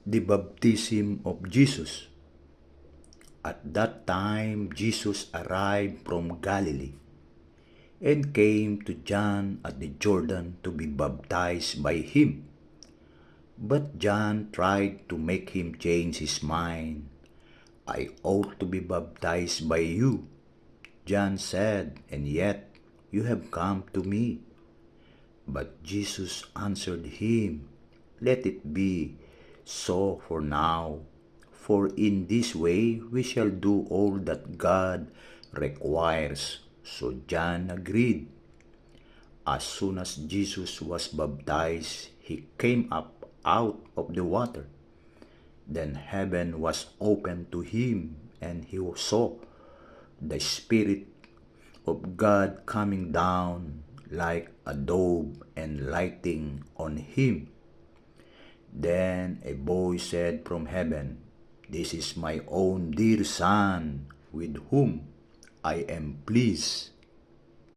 The baptism of Jesus. At that time Jesus arrived from Galilee and came to John at the Jordan to be baptized by him. But John tried to make him change his mind. I ought to be baptized by you, John said, and yet you have come to me. But Jesus answered him, Let it be so for now, for in this way we shall do all that God requires. So John agreed. As soon as Jesus was baptized, he came up out of the water. Then heaven was opened to him, and he saw the Spirit of God coming down like a dove and lighting on him. Then a voice said from heaven, This is my own dear Son, with whom I am pleased.